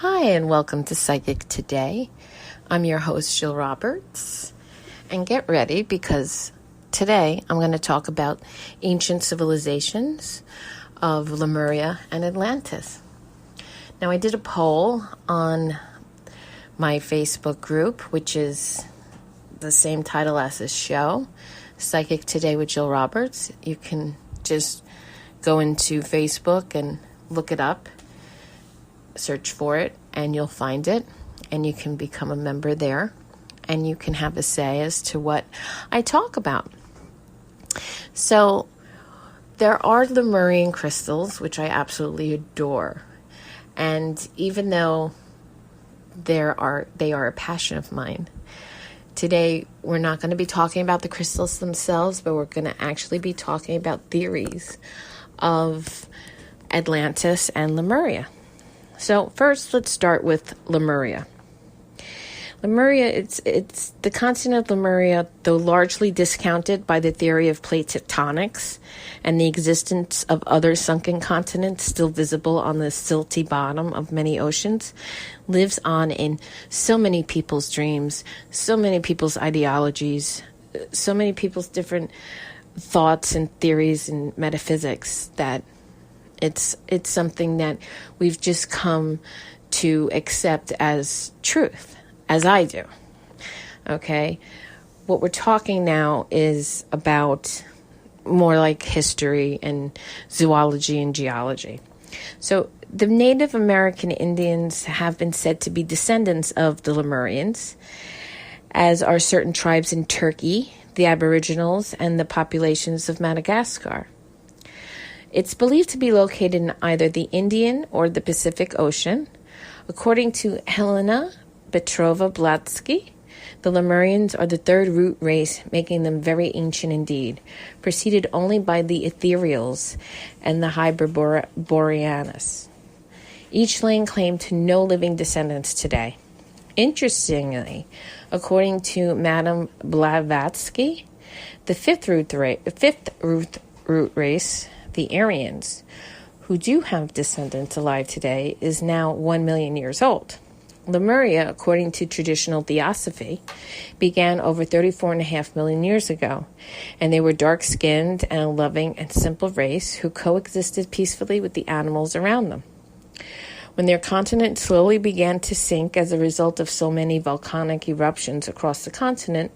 Hi, and welcome to Psychic Today. I'm your host, Jill Roberts. And get ready because today I'm going to talk about ancient civilizations of Lemuria and Atlantis. Now, I did a poll on my Facebook group, which is the same title as this show, Psychic Today with Jill Roberts. You can just go into Facebook and look it up. Search for it and you'll find it, and you can become a member there and you can have a say as to what I talk about. So there are Lemurian crystals, which I absolutely adore, and even though they are a passion of mine, today we're not going to be talking about the crystals themselves, but we're going to actually be talking about theories of Atlantis and Lemuria. So first, let's start with Lemuria. Lemuria, it's the continent of Lemuria, though largely discounted by the theory of plate tectonics and the existence of other sunken continents still visible on the silty bottom of many oceans, lives on in so many people's dreams, so many people's ideologies, so many people's different thoughts and theories and metaphysics that it's something that we've just come to accept as truth, as I do. Okay? What we're talking now is about more like history and zoology and geology. So the Native American Indians have been said to be descendants of the Lemurians, as are certain tribes in Turkey, the Aboriginals, and the populations of Madagascar. It's believed to be located in either the Indian or the Pacific Ocean. According to Helena Petrova Blatsky, the Lemurians are the third root race, making them very ancient indeed, preceded only by the Ethereals and the Hyperboreanus, each laying claim to no living descendants today. Interestingly, according to Madame Blavatsky, the fifth root race, the Aryans, who do have descendants alive today, is now 1 million years old. Lemuria, according to traditional theosophy, began over 34.5 million years ago, and they were dark-skinned and a loving and simple race who coexisted peacefully with the animals around them. When their continent slowly began to sink as a result of so many volcanic eruptions across the continent,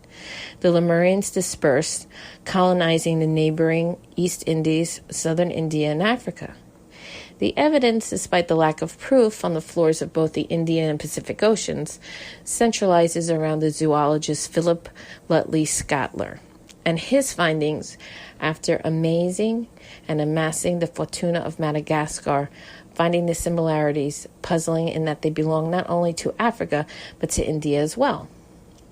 the Lemurians dispersed, colonizing the neighboring East Indies, southern India, and Africa. The evidence, despite the lack of proof on the floors of both the Indian and Pacific Oceans, centralizes around the zoologist Philip Lutley Schattler and his findings after amassing the fortuna of Madagascar, finding the similarities puzzling in that they belong not only to Africa, but to India as well.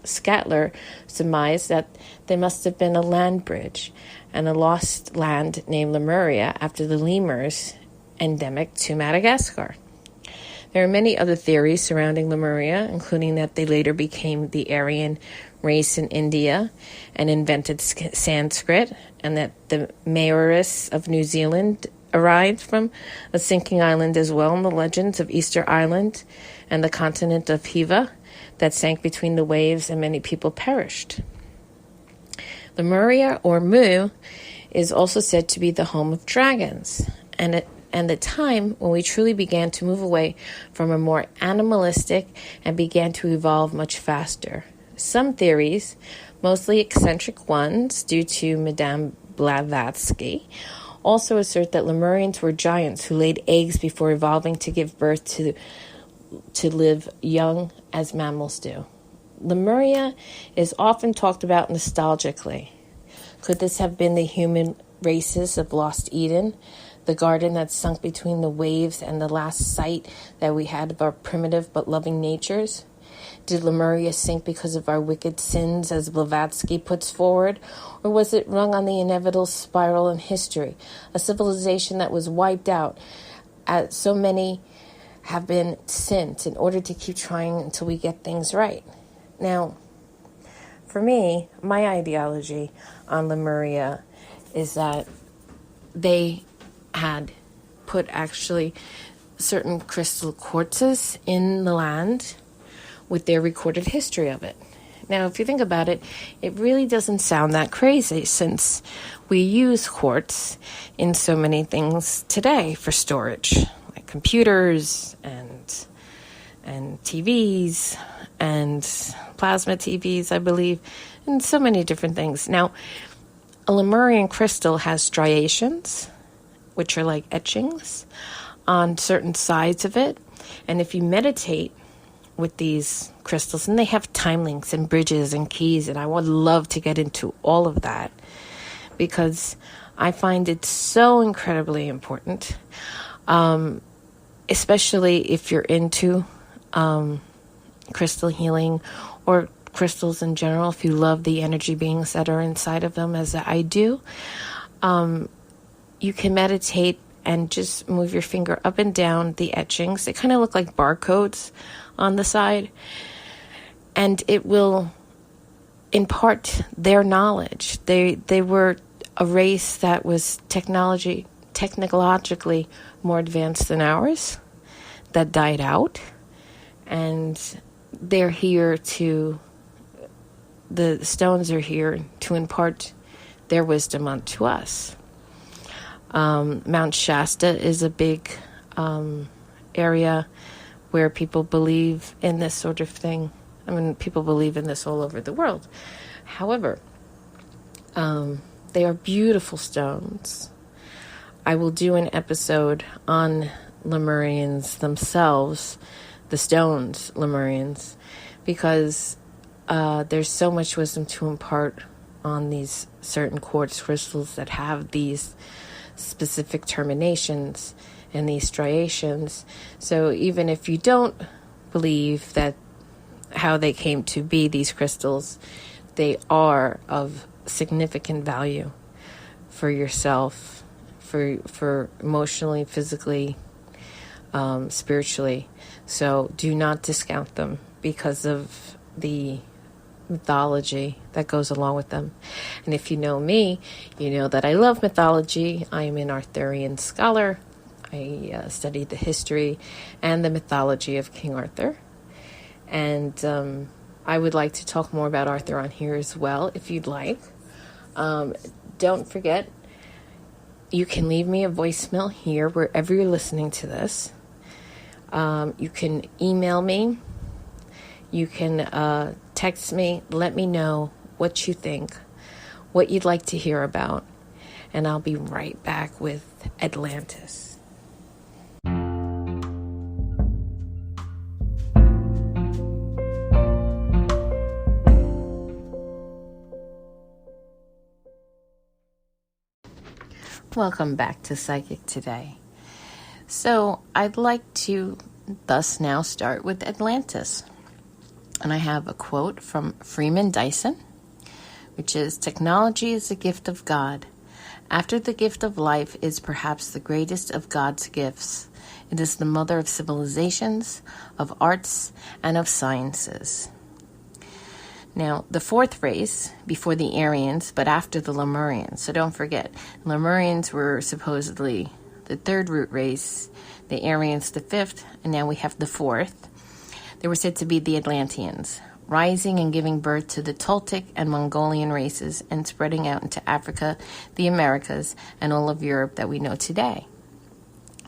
Schattler surmised that there must have been a land bridge and a lost land named Lemuria after the lemurs endemic to Madagascar. There are many other theories surrounding Lemuria, including that they later became the Aryan race in India and invented Sanskrit, and that the Maoris of New Zealand arrived from a sinking island as well in the legends of Easter Island and the continent of Hiva that sank between the waves and many people perished. Lemuria, or Mu, is also said to be the home of dragons, and the time when we truly began to move away from a more animalistic and began to evolve much faster. Some theories, mostly eccentric ones due to Madame Blavatsky, also assert that Lemurians were giants who laid eggs before evolving to give birth to live young as mammals do. Lemuria is often talked about nostalgically. Could this have been the human races of lost Eden, the garden that sunk between the waves and the last sight that we had of our primitive but loving natures? Did Lemuria sink because of our wicked sins, as Blavatsky puts forward, or was it rung on the inevitable spiral in history, a civilization that was wiped out, as so many have been since, in order to keep trying until we get things right? Now, for me, my ideology on Lemuria is that they had put actually certain crystal quartzes in the land with their recorded history of it. Now, if you think about it, it really doesn't sound that crazy since we use quartz in so many things today for storage, like computers and TVs and plasma TVs, I believe, and so many different things. Now, a Lemurian crystal has striations, which are like etchings on certain sides of it. And if you meditate with these crystals, and they have time links and bridges and keys, and I would love to get into all of that because I find it so incredibly important, especially if you're into crystal healing or crystals in general. If you love the energy beings that are inside of them, as I do, you can meditate and just move your finger up and down the etchings. They kind of look like barcodes on the side, and it will impart their knowledge. They were a race that was technologically more advanced than ours, that died out, and they're here to, the stones are here to impart their wisdom onto us. Mount Shasta is a big area where people believe in this sort of thing. I mean, people believe in this all over the world. However, they are beautiful stones. I will do an episode on Lemurians themselves, the stones Lemurians, because there's so much wisdom to impart on these certain quartz crystals that have these specific terminations and these striations. So even if you don't believe that how they came to be, these crystals, they are of significant value for yourself, for emotionally, physically, spiritually. So do not discount them because of the mythology that goes along with them. And if you know me, you know that I love mythology. I am an Arthurian scholar. I studied the history and the mythology of King Arthur. And I would like to talk more about Arthur on here as well, if you'd like. Don't forget, you can leave me a voicemail here wherever you're listening to this. You can email me. You can text me. Let me know what you think, what you'd like to hear about. And I'll be right back with Atlantis. Welcome back to Psychic Today. So I'd like to thus now start with Atlantis. And I have a quote from Freeman Dyson, which is, "Technology is a gift of God. After the gift of life is perhaps the greatest of God's gifts. It is the mother of civilizations, of arts, and of sciences." Now, the fourth race, before the Aryans, but after the Lemurians. So don't forget, Lemurians were supposedly the third root race, the Aryans the fifth, and now we have the fourth. They were said to be the Atlanteans, rising and giving birth to the Toltec and Mongolian races and spreading out into Africa, the Americas, and all of Europe that we know today.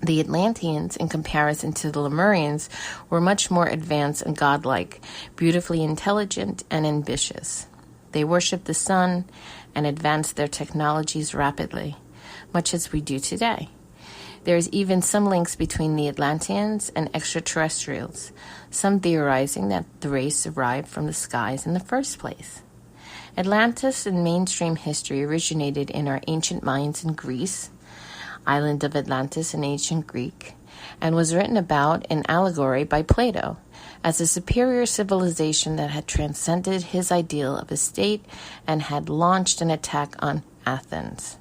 The Atlanteans, in comparison to the Lemurians, were much more advanced and godlike, beautifully intelligent and ambitious. They worshipped the sun and advanced their technologies rapidly, much as we do today. There is even some links between the Atlanteans and extraterrestrials, some theorizing that the race arrived from the skies in the first place. Atlantis in mainstream history originated in our ancient minds in Greece, island of Atlantis in ancient Greek, and was written about in allegory by Plato as a superior civilization that had transcended his ideal of a state and had launched an attack on Athens.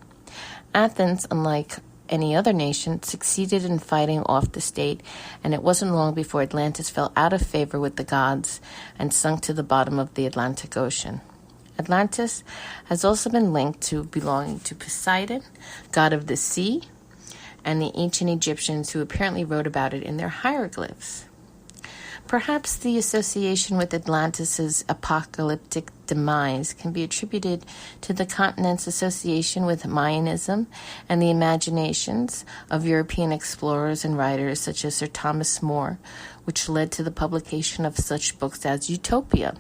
Athens, unlike any other nation, succeeded in fighting off the state, and it wasn't long before Atlantis fell out of favor with the gods and sunk to the bottom of the Atlantic Ocean. Atlantis has also been linked to belonging to Poseidon, god of the sea, and the ancient Egyptians who apparently wrote about it in their hieroglyphs. Perhaps the association with Atlantis' apocalyptic demise can be attributed to the continent's association with Mayanism and the imaginations of European explorers and writers such as Sir Thomas More, which led to the publication of such books as Utopia.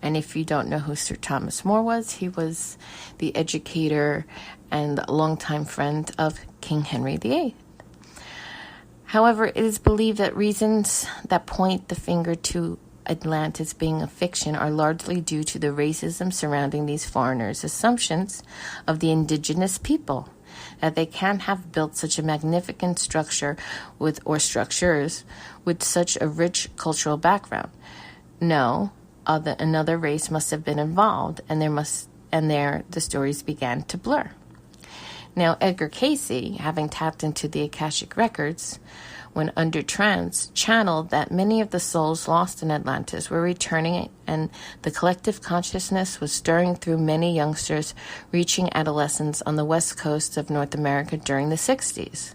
And if you don't know who Sir Thomas More was, he was the educator and longtime friend of King Henry VIII. However, it is believed that reasons that point the finger to Atlantis being a fiction are largely due to the racism surrounding these foreigners' assumptions of the indigenous people, that they can't have built such a magnificent structure or structures with such a rich cultural background. No, another race must have been involved, and there the stories began to blur. Now, Edgar Cayce, having tapped into the Akashic records, when under trance, channeled that many of the souls lost in Atlantis were returning, and the collective consciousness was stirring through many youngsters reaching adolescence on the west coast of North America during the 60s.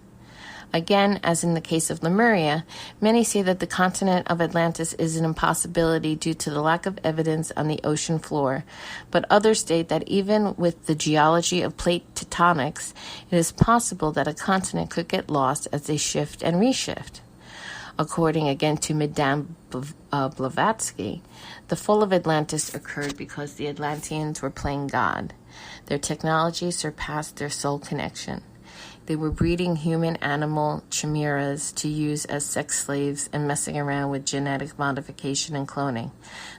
Again, as in the case of Lemuria, many say that the continent of Atlantis is an impossibility due to the lack of evidence on the ocean floor, but others state that even with the geology of plate tectonics, it is possible that a continent could get lost as they shift and reshift. According again to Madame Blavatsky, the fall of Atlantis occurred because the Atlanteans were playing God. Their technology surpassed their soul connection. They were breeding human-animal chimeras to use as sex slaves and messing around with genetic modification and cloning,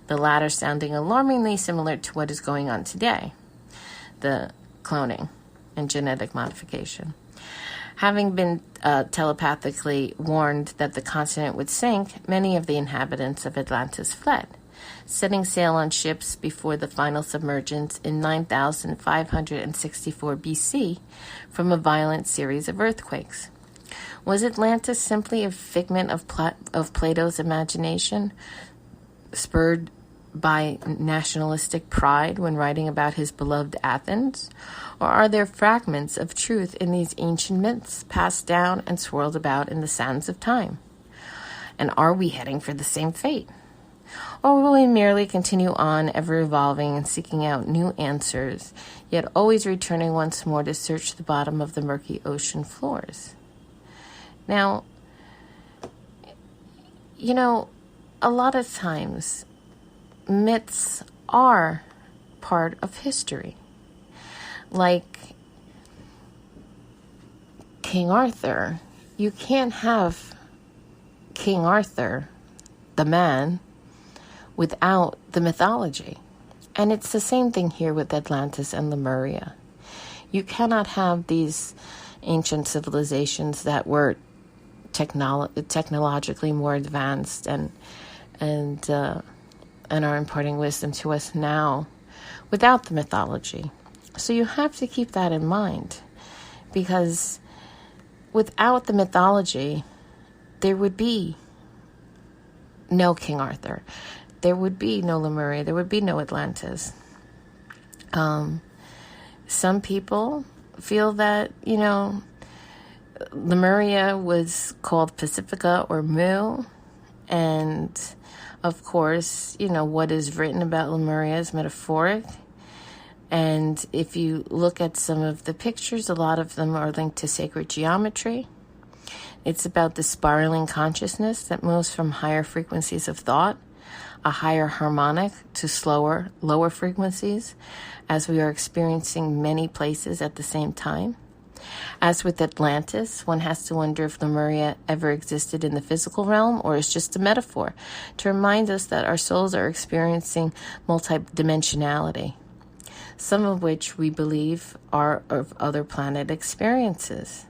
the latter sounding alarmingly similar to what is going on today, the cloning and genetic modification. Having been telepathically warned that the continent would sink, many of the inhabitants of Atlantis fled, setting sail on ships before the final submergence in 9,564 BC from a violent series of earthquakes. Was Atlantis simply a figment of Plato's imagination, spurred by nationalistic pride when writing about his beloved Athens? Or are there fragments of truth in these ancient myths passed down and swirled about in the sands of time? And are we heading for the same fate? Or will we merely continue on, ever evolving and seeking out new answers, yet always returning once more to search the bottom of the murky ocean floors? Now, a lot of times, myths are part of history. Like King Arthur. You can't have King Arthur, the man, without the mythology. And it's the same thing here with Atlantis and Lemuria. You cannot have these ancient civilizations that were technologically more advanced and are imparting wisdom to us now without the mythology. So you have to keep that in mind, because without the mythology, there would be no King Arthur. There would be no Lemuria. There would be no Atlantis. Some people feel that, Lemuria was called Pacifica or Mu. And, of course, what is written about Lemuria is metaphoric. And if you look at some of the pictures, a lot of them are linked to sacred geometry. It's about the spiraling consciousness that moves from higher frequencies of thought, a higher harmonic, to lower frequencies, as we are experiencing many places at the same time. As with Atlantis, one has to wonder if Lemuria ever existed in the physical realm or is just a metaphor to remind us that our souls are experiencing multidimensionality, some of which we believe are of other planet experiences.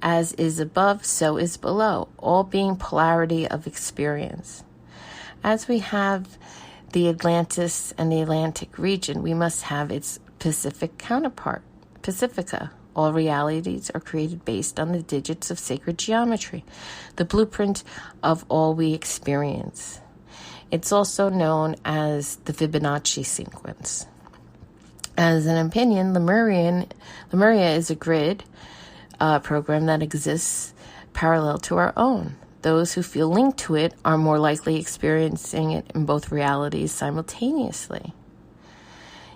As is above, so is below, all being polarity of experience. As we have the Atlantis and the Atlantic region, we must have its Pacific counterpart, Pacifica. All realities are created based on the digits of sacred geometry, the blueprint of all we experience. It's also known as the Fibonacci sequence. As an opinion, Lemuria is a grid program that exists parallel to our own. Those who feel linked to it are more likely experiencing it in both realities simultaneously.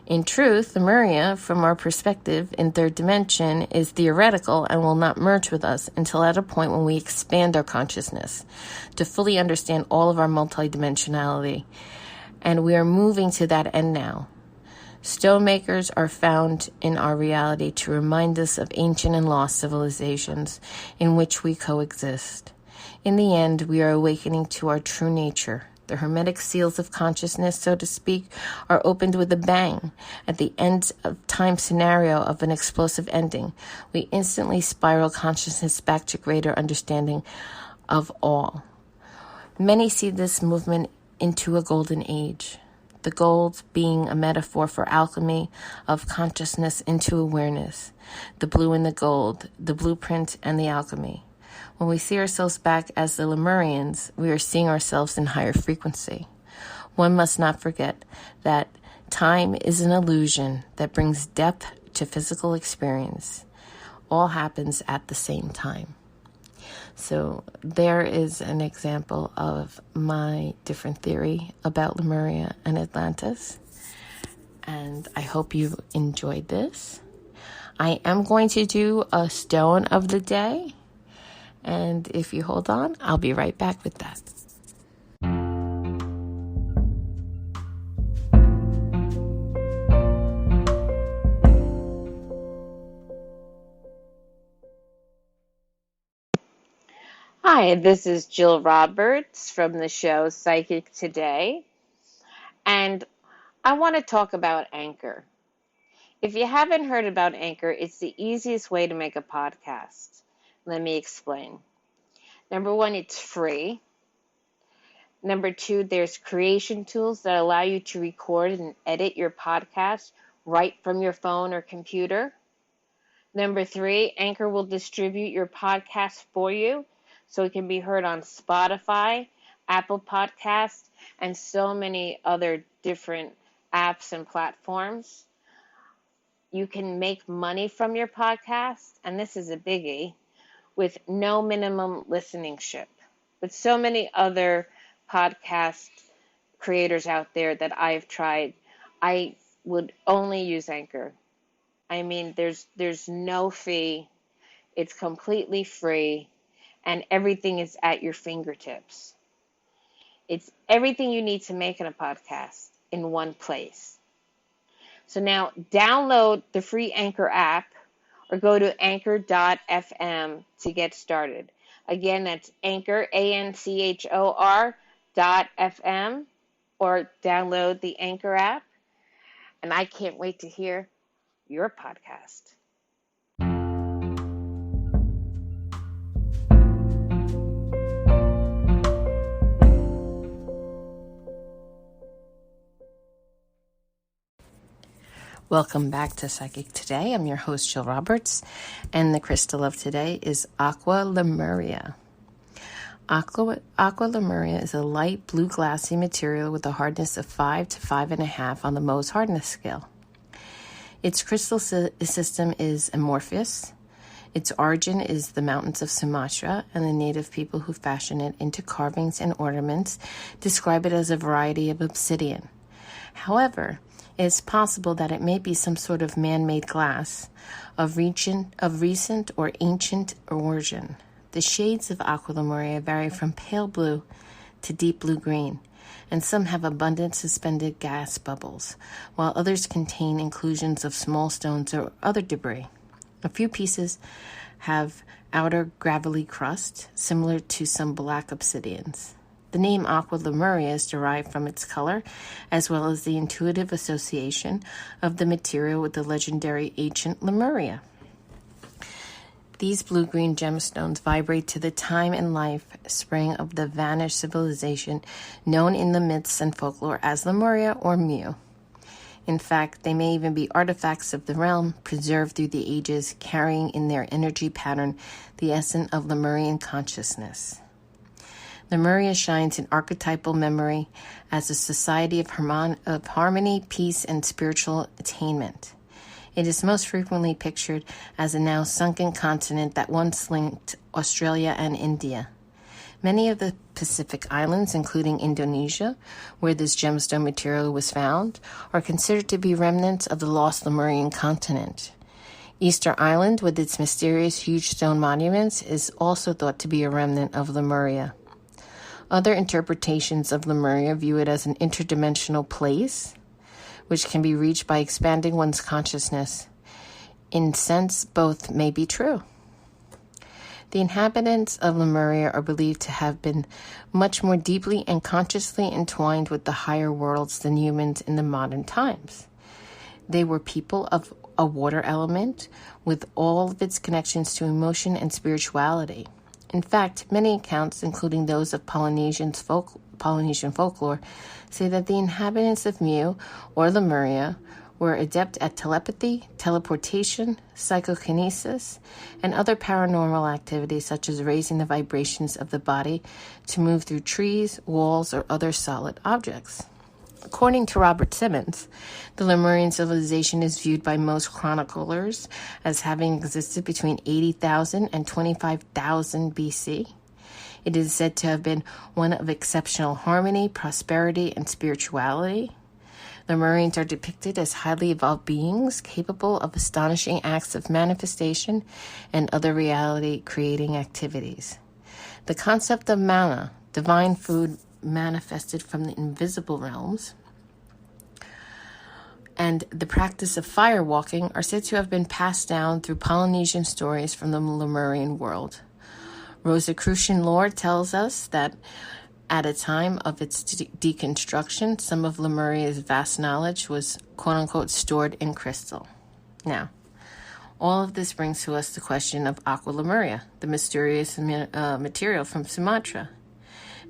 In truth, Lemuria, from our perspective in third dimension, is theoretical and will not merge with us until at a point when we expand our consciousness to fully understand all of our multidimensionality. And we are moving to that end now. Stonemakers are found in our reality to remind us of ancient and lost civilizations in which we coexist. In the end, we are awakening to our true nature. The hermetic seals of consciousness, so to speak, are opened with a bang. At the end of time scenario of an explosive ending, we instantly spiral consciousness back to greater understanding of all. Many see this movement into a golden age. The gold being a metaphor for alchemy of consciousness into awareness. The blue and the gold, the blueprint and the alchemy. When we see ourselves back as the Lemurians, we are seeing ourselves in higher frequency. One must not forget that time is an illusion that brings depth to physical experience. All happens at the same time. So there is an example of my different theory about Lemuria and Atlantis. And I hope you enjoyed this. I am going to do a stone of the day. And if you hold on, I'll be right back with that. Hi, this is Jill Roberts from the show Psychic Today, and I want to talk about Anchor. If you haven't heard about Anchor, it's the easiest way to make a podcast. Let me explain. Number one, it's free. Number two, there's creation tools that allow you to record and edit your podcast right from your phone or computer. Number three, Anchor will distribute your podcast for you so it can be heard on Spotify, Apple Podcasts, and so many other different apps and platforms. You can make money from your podcast, and this is a biggie, with no minimum listenership. With so many other podcast creators out there that I've tried, I would only use Anchor. I mean, there's no fee. It's completely free, and everything is at your fingertips. It's everything you need to make in a podcast in one place. So now download the free Anchor app or go to anchor.fm to get started. Again, that's Anchor, ANCHOR.FM, or download the Anchor app. And I can't wait to hear your podcast. Welcome back to Psychic Today. I'm your host, Jill Roberts, and the crystal of today is Aqua Lemuria. Aqua Lemuria is a light blue glassy material with a hardness of 5 to 5.5 on the Mohs hardness scale. Its crystal system is amorphous. Its origin is the mountains of Sumatra, and the native people who fashion it into carvings and ornaments describe it as a variety of obsidian. However, it is possible that it may be some sort of man-made glass of recent or ancient origin. The shades of Aqua Lemuria vary from pale blue to deep blue-green, and some have abundant suspended gas bubbles, while others contain inclusions of small stones or other debris. A few pieces have outer gravelly crust, similar to some black obsidians. The name Aqua Lemuria is derived from its color, as well as the intuitive association of the material with the legendary ancient Lemuria. These blue-green gemstones vibrate to the time and life spring of the vanished civilization known in the myths and folklore as Lemuria or Mu. In fact, they may even be artifacts of the realm preserved through the ages, carrying in their energy pattern the essence of Lemurian consciousness. Lemuria shines in archetypal memory as a society of harmony, peace, and spiritual attainment. It is most frequently pictured as a now sunken continent that once linked Australia and India. Many of the Pacific islands, including Indonesia, where this gemstone material was found, are considered to be remnants of the lost Lemurian continent. Easter Island, with its mysterious huge stone monuments, is also thought to be a remnant of Lemuria. Other interpretations of Lemuria view it as an interdimensional place, which can be reached by expanding one's consciousness. In sense, both may be true. The inhabitants of Lemuria are believed to have been much more deeply and consciously entwined with the higher worlds than humans in the modern times. They were people of a water element with all of its connections to emotion and spirituality. In fact, many accounts, including those of Polynesian folklore, say that the inhabitants of Mu, or Lemuria, were adept at telepathy, teleportation, psychokinesis, and other paranormal activities such as raising the vibrations of the body to move through trees, walls, or other solid objects. According to Robert Simmons, the Lemurian civilization is viewed by most chroniclers as having existed between 80,000 and 25,000 BC. It is said to have been one of exceptional harmony, prosperity, and spirituality. Lemurians are depicted as highly evolved beings capable of astonishing acts of manifestation and other reality-creating activities. The concept of manna, divine food manifested from the invisible realms, and the practice of fire walking are said to have been passed down through Polynesian stories from the Lemurian world. Rosicrucian lore tells us that at a time of its deconstruction, some of Lemuria's vast knowledge was quote-unquote stored in crystal. Now, all of this brings to us the question of Aqua Lemuria, the mysterious material from Sumatra.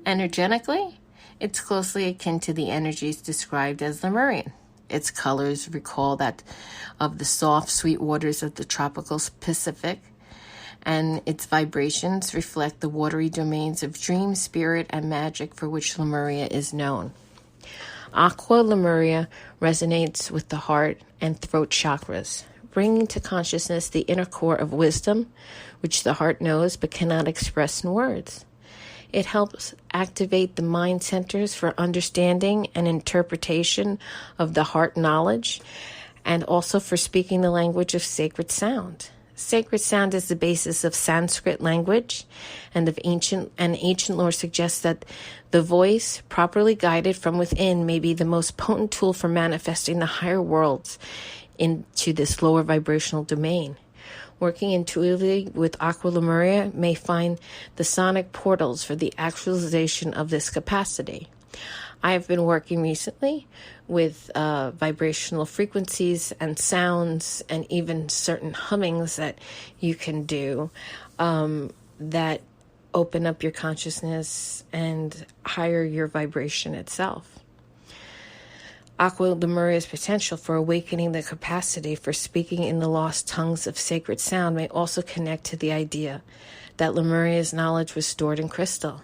Energetically, it's closely akin to the energies described as Lemurian. Its colors recall that of the soft, sweet waters of the tropical Pacific, and its vibrations reflect the watery domains of dream, spirit, and magic for which Lemuria is known. Aqua Lemuria resonates with the heart and throat chakras, bringing to consciousness the inner core of wisdom, which the heart knows but cannot express in words. It helps activate the mind centers for understanding and interpretation of the heart knowledge, and also for speaking the language of sacred sound. Sacred sound is the basis of Sanskrit language, and ancient lore suggests that the voice, properly guided from within, may be the most potent tool for manifesting the higher worlds into this lower vibrational domain. Working intuitively with Aqua Lemuria may find the sonic portals for the actualization of this capacity. I have been working recently with vibrational frequencies and sounds and even certain hummings that you can do that open up your consciousness and higher your vibration itself. Aqua Lemuria's potential for awakening the capacity for speaking in the lost tongues of sacred sound may also connect to the idea that Lemuria's knowledge was stored in crystal.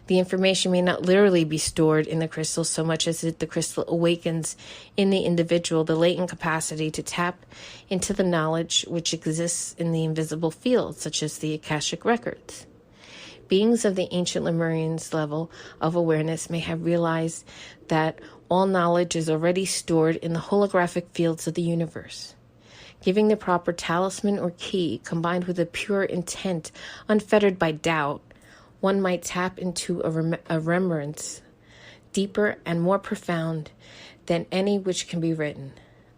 The information may not literally be stored in the crystal so much as the crystal awakens in the individual the latent capacity to tap into the knowledge which exists in the invisible field, such as the Akashic records. Beings of the ancient Lemurians' level of awareness may have realized that all knowledge is already stored in the holographic fields of the universe. Giving the proper talisman or key, combined with a pure intent unfettered by doubt, one might tap into a remembrance deeper and more profound than any which can be written.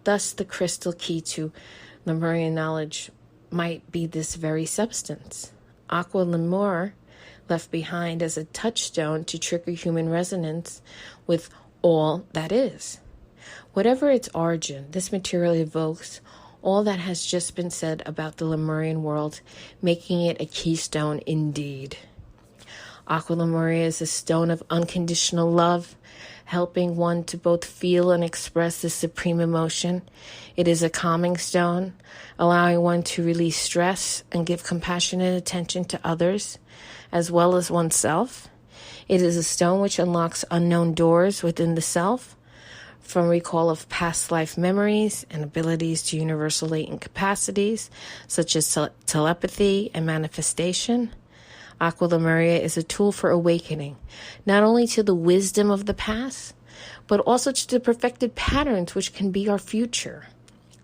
Thus, the crystal key to Lemurian knowledge might be this very substance. Aqua Lemuria, left behind as a touchstone to trigger human resonance with all that is. Whatever its origin, this material evokes all that has just been said about the Lemurian world, making it a keystone indeed. Aqua Lemuria is a stone of unconditional love, helping one to both feel and express the supreme emotion. It is a calming stone, allowing one to release stress and give compassionate attention to others, as well as oneself. It is a stone which unlocks unknown doors within the self, from recall of past life memories and abilities to universal latent capacities, such as telepathy and manifestation. Aqua Lemuria is a tool for awakening, not only to the wisdom of the past, but also to the perfected patterns which can be our future.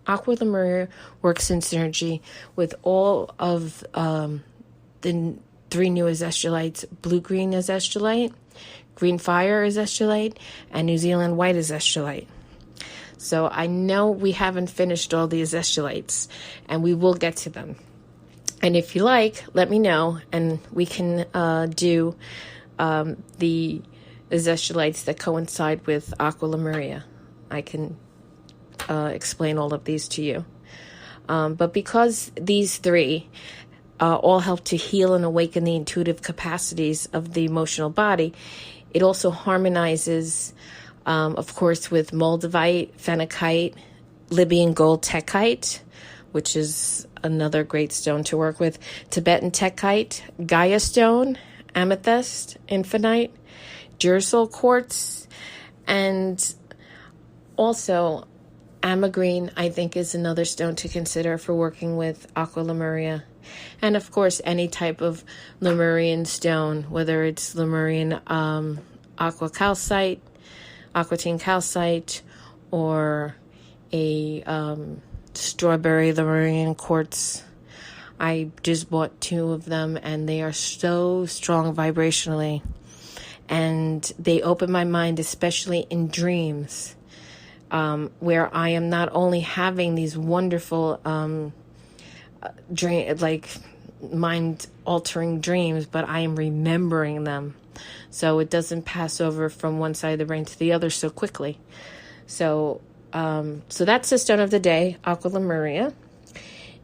Aqua Lemuria works in synergy with all of the 3 new azestulates: blue-green azestulite, green fire azestulite, and New Zealand white azestulite. So I know we haven't finished all the azestulates, and we will get to them. And if you like, let me know, and we can do the azestulites that coincide with Aqua Lemuria. I can explain all of these to you. But because these 3 all help to heal and awaken the intuitive capacities of the emotional body, it also harmonizes, of course, with moldavite, phenakite, Libyan gold techite, which is another great stone to work with, Tibetan techite, Gaia stone, amethyst, infinite, Duracell quartz, and also amagreen, I think, is another stone to consider for working with Aqua Lemuria. And of course, any type of Lemurian stone, whether it's Lemurian aqua calcite, aquatine calcite, or a strawberry Lemurian quartz. I just bought 2 of them, and they are so strong vibrationally. And they open my mind, especially in dreams, where I am not only having these wonderful mind-altering dreams, but I am remembering them. So it doesn't pass over from one side of the brain to the other so quickly. So that's the stone of the day, Aqua Lemuria.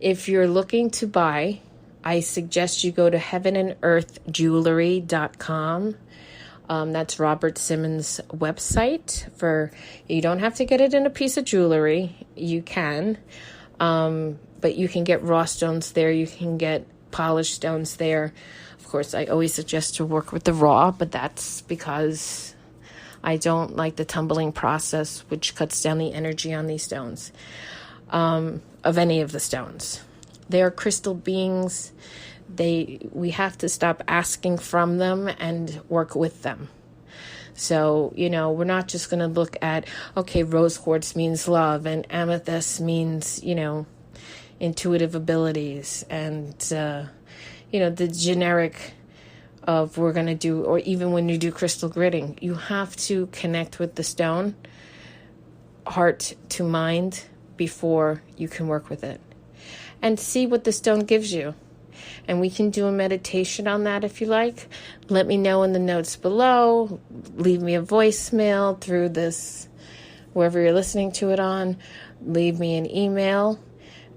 If you're looking to buy, I suggest you go to heavenandearthjewelry.com. That's Robert Simmons' website. You don't have to get it in a piece of jewelry. You can. But you can get raw stones there. You can get polished stones there. Of course, I always suggest to work with the raw, but that's because I don't like the tumbling process, which cuts down the energy on these stones, of any of the stones. They are crystal beings. We have to stop asking from them and work with them. So, we're not just going to look at, okay, rose quartz means love, and amethyst means, intuitive abilities, and, the generic of we're going to do, or even when you do crystal gritting, you have to connect with the stone, heart to mind, before you can work with it. And see what the stone gives you. And we can do a meditation on that if you like. Let me know in the notes below. Leave me a voicemail through this, wherever you're listening to it on. Leave me an email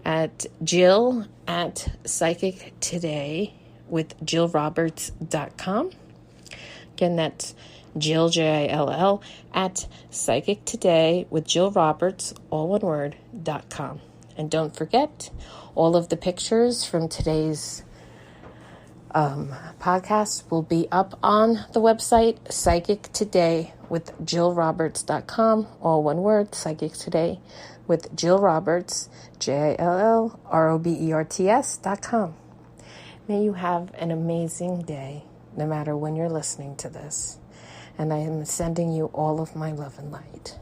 at Jill@psychictoday with JillRoberts.com. Again, that's Jill, Jill, at psychictoday with Jill Roberts, all one word, .com. And don't forget, all of the pictures from today's podcast will be up on the website, Psychic Today with JillRoberts.com, all one word, Psychic Today with Jill Roberts, JillRoberts.com. May you have an amazing day, no matter when you're listening to this. And I am sending you all of my love and light.